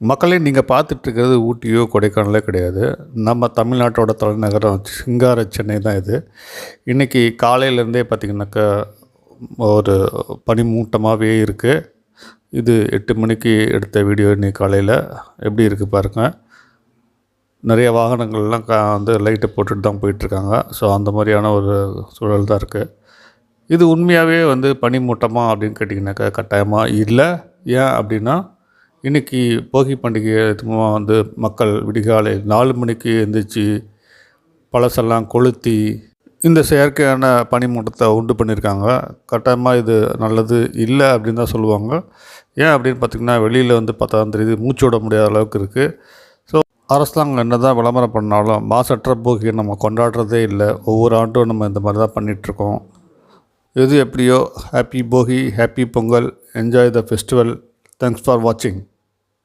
மக்களே நீங்கள் பார்த்துட்ருக்கிறது ஊட்டியோ கொடைக்கானலோ கிடையாது. நம்ம தமிழ்நாட்டோட தலைநகரம் சிங்கார சென்னை தான் இது. இன்றைக்கி காலையிலேருந்தே பார்த்திங்கனாக்கா ஒரு பனிமூட்டமாகவே இருக்குது. இது 8 மணிக்கு எடுத்த வீடியோ இன்றைக்கி காலையில் எப்படி இருக்குது பாருங்கள். நிறைய வாகனங்கள்லாம் வந்து லைட்டை போட்டுட்டு தான் போயிட்டுருக்காங்க. ஸோ அந்த மாதிரியான ஒரு சூழல் தான் இருக்குது. இது உண்மையாகவே வந்து பனிமூட்டமா அப்படின்னு கேட்டிங்கனாக்கா கட்டாயமாக இல்லை. ஏன் அப்படின்னா இன்றைக்கி போகி பண்டிகை எதுவுமா வந்து மக்கள் விடிகாலை 4 மணிக்கு எழுந்திரிச்சி பழசெல்லாம் கொளுத்தி இந்த செயற்கையான பனிமூட்டத்தை உண்டு பண்ணியிருக்காங்க. கட்டாயமாக இது நல்லது இல்லை அப்படின்னு தான் சொல்லுவாங்க. ஏன் அப்படின்னு பார்த்திங்கன்னா வெளியில் வந்து பார்த்தா தெரியுது, மூச்சு விட முடியாத அளவுக்கு இருக்குது. ஸோ அரசாங்கம் என்ன தான் விளம்பரம் பண்ணாலும் மாசற்ற போகியை நம்ம கொண்டாடுறதே இல்லை. ஒவ்வொரு ஆண்டும் நம்ம இந்த மாதிரி தான் பண்ணிகிட்ருக்கோம். எது எப்படியோ happy Bogi, happy Pongal, enjoy the festival. Thanks for வாட்சிங்.